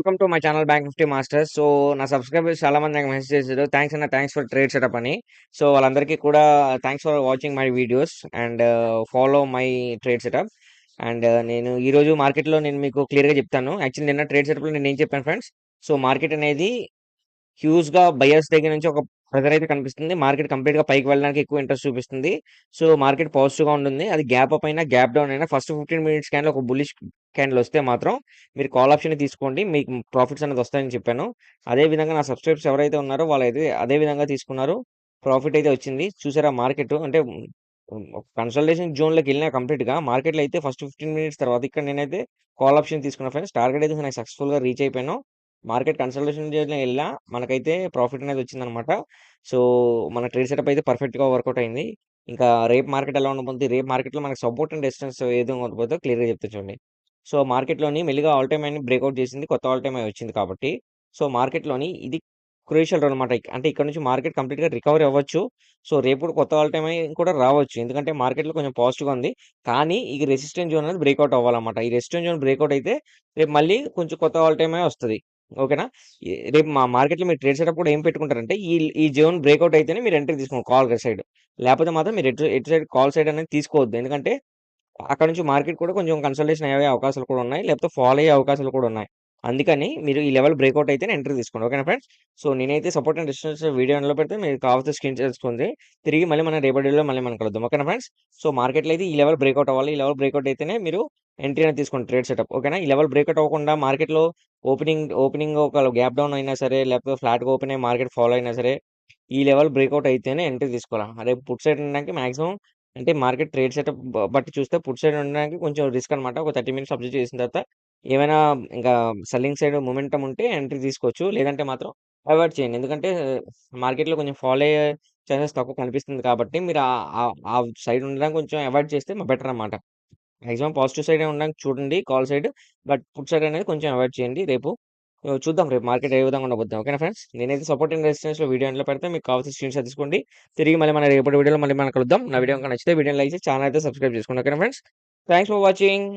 Welcome to my channel bank Nifty masters. So, నా subscribers చాలా మంది నాకు మెసేజ్ చేసారు. థాంక్స్ అన్న, థాంక్స్ ఫర్ ట్రేడ్ సెటప్ అని. సో, వాళ్ళందరికీ కూడా thanks for watching my videos and follow my trade setup. నేను ఈరోజు మార్కెట్‌లో నేను మీకు క్లియర్‌గా చెప్తాను. యాక్చువల్లీ నిన్న ట్రేడ్ సెటప్‌లో నేనేం చెప్పాను ఫ్రెండ్స్. సో, మార్కెట్ అనేది హ్యూజ్‌గా బయర్స్ దగ్గర నుంచి ఒక ప్రెషర్ అయితే కనిపిస్తుంది. మార్కెట్ కంప్లీట్‌గా పైకి వెళ్ళడానికి ఎక్కువ ఇంట్రెస్ట్ చూపిస్తుంది. సో, మార్కెట్ పాజిటివ్‌గా ఉంటుంది. అది గ్యాప్ అప్ అయినా, గ్యాప్ డౌన్ అయినా ఫస్ట్ 15 మినిట్స్ క్యాండిల్ ఒక బుల్లిష్ క్యాండిల్ వస్తే మాత్రం మీరు కాల్ ఆప్షనే తీసుకోండి. మీకు ప్రాఫిట్స్ అనేది వస్తాయని చెప్పాను. అదే విధంగా నా సబ్‌స్క్రైబర్స్ ఎవరైతే ఉన్నారో వాళ్ళైతే అదే విధంగా తీసుకున్నారు. ప్రాఫిట్ అయితే వచ్చింది. చూసారా మార్కెట్ అంటే కన్సల్టేషన్ జోన్‌లోకెళ్ళినా కంప్లీట్‌గా మార్కెట్‌లో అయితే ఫస్ట్ 15 మినిట్స్ తర్వాత ఇక్కడ నేనైతే కాల్ ఆప్షన్ తీసుకున్నా ఫ్రెండ్స్. టార్గెట్ అయితే నాకు సక్సెస్‌ఫుల్‌గా రీచ్ అయిపోయాను. మార్కెట్ కన్సల్టేషన్ జోన్‌లో ఎళ్ళినా మనకైతే ప్రాఫిట్ అనేది వచ్చిందనమాట. సో, మన ట్రేడ్ సెటప్ అయితే పర్ఫెక్ట్‌గా వర్కౌట్ అయింది. ఇంకా రేపు మార్కెట్ ఎలా ఉండబోతుంది? రేపు మార్కెట్‌లో మనకు సపోర్ట్ అండ్ రెసిస్టెన్స్ ఏది ఉండబోదో క్లియర్‌గా చెప్తా చూడండి. సో, మార్కెట్‌లోని మెల్లిగా ఆల్ టైమ్ హైని బ్రేకౌట్ చేసింది. కొత్త ఆల్ టైమ్ హై వచ్చింది కాబట్టి, సో, మార్కెట్‌లోని ఇది క్రూషియల్ అనమాట. అంటే ఇక్కడ నుంచి మార్కెట్ కంప్లీట్‌గా రికవరీ అవ్వచ్చు. సో, రేపు కూడా కొత్త ఆల్ టైమ్ హై కూడా రావచ్చు. ఎందుకంటే మార్కెట్‌లో కొంచెం పాజిటివ్‌గా ఉంది. కానీ ఈ రెసిస్టెన్స్ జోన్ అనేది బ్రేకౌట్ అవ్వాలన్నమాట. ఈ రెసిస్టెన్స్ జోన్ బ్రేకౌట్ అయితే రేపు మళ్ళీ కొంచెం కొత్త ఆల్ టైమ్ హై వస్తది. ఓకేనా? రేపు మార్కెట్‌లో మీరు ట్రేడ్ సెటప్ కూడా ఏం పెట్టుకుంటారంటే ఈ జోన్ బ్రేకౌట్ అయితేనే మీరు ఎంట్రీ తీసుకోండి కాల్ సైడ్. లేకపోతే మాత్రం మీరు ఎటు సైడ్ కాల్ సైడ్ అనేది తీసుకోవద్దు. ఎందుకంటే అక్కడ నుంచి మార్కెట్ కూడా కొంచెం కన్సల్టేషన్ అయ్యే అవకాశాలు కూడా ఉన్నాయి. లేకపోతే ఫాల్ అయ్యే అవకాశాలు కూడా ఉన్నాయి. అందుకని మీరు ఈ లెవెల్ బ్రేకౌట్ అయితేనే ఎంట్రీ తీసుకోండి. ఓకేనా ఫ్రెండ్స్? సో, నేనైతే సపోర్ట్ అండ్ రెసిస్టెన్స్ వీడియో ఎండ్‌లో పెడితే మీకు కావాల్సిన స్క్రీన్ షాట్ తీసుకోండి. తిరిగి మళ్ళీ మనం రేపటి వీడియోలో మళ్ళీ మనం కలుద్దాం. ఓకేనా ఫ్రెండ్స్? సో, మార్కెట్‌లో అయితే ఈ లెవెల్ బ్రేకౌట్ అవ్వాలి. ఈ లెవెల్ బ్రేకౌట్ అయితేనే మీరు ఎంట్రీ అనేది తీసుకోండి ట్రేడ్ సెటప్. ఓకేనా? ఈ లెవెల్ బ్రేకౌట్ అవ్వకుండా మార్కెట్‌లో ఓపెనింగ్ ఒక గ్యాప్ డౌన్ అయినా సరే, లేకపోతే ఫ్లాట్‌గా ఓపెన్ అయ్యి మార్కెట్ ఫాలో అయినా సరే, ఈ లెవెల్ బ్రేకౌట్ అయితేనే ఎంట్రీ తీసుకోవాలా. రేపు పుట్ సైడ్ ఉండడానికి మాక్సిమం అంటే మార్కెట్ ట్రేడ్ సెటప్ బట్టి చూస్తే పుట్ సైడ్ ఉండడానికి కొంచెం రిస్క్ అనమాట. ఒక 30 మినిట్స్ అబ్జర్వ్ చేసిన తర్వాత ఏమైనా ఇంకా సెల్లింగ్ సైడ్ మొమెంటమ్ ఉంటే ఎంట్రీ తీసుకోవచ్చు. లేదంటే మాత్రం అవాయిడ్ చేయండి. ఎందుకంటే మార్కెట్‌లో కొంచెం ఫాల్ అయ్యే ఛాన్సెస్ తక్కువ కనిపిస్తుంది కాబట్టి మీరు ఆ సైడ్ ఉండడానికి కొంచెం అవాయిడ్ చేస్తే బెటర్ అనమాట. మాక్సిమం పాజిటివ్ సైడే ఉండడానికి చూడండి call side. But put side అనేది కొంచెం అవాయిడ్ చేయండి రేపు. చూద్దాం రేపు మార్కెట్ ఏ విధంగా ఉండబోద్ది. ఓకేనా ఫ్రెండ్స్? నేనైతే సపోర్ట్ అండ్ రెసిస్టెన్స్‌లో వీడియో ఎండ్‌లో పెడితే మీకు కావాల్సిన స్క్రీన్ షాట్ తీసుకోండి. తిరిగి మళ్ళీ మన రేపటి వీడియోలో మళ్ళీ మనం కలుద్దాం. నా వీడియో గనుక నచ్చితే వీడియోని లైక్ చేసి ఛానెల్ అయితే సబ్స్క్రైబ్ చేసుకోండి. ఓకేనా ఫ్రెండ్స్? Thanks for watching.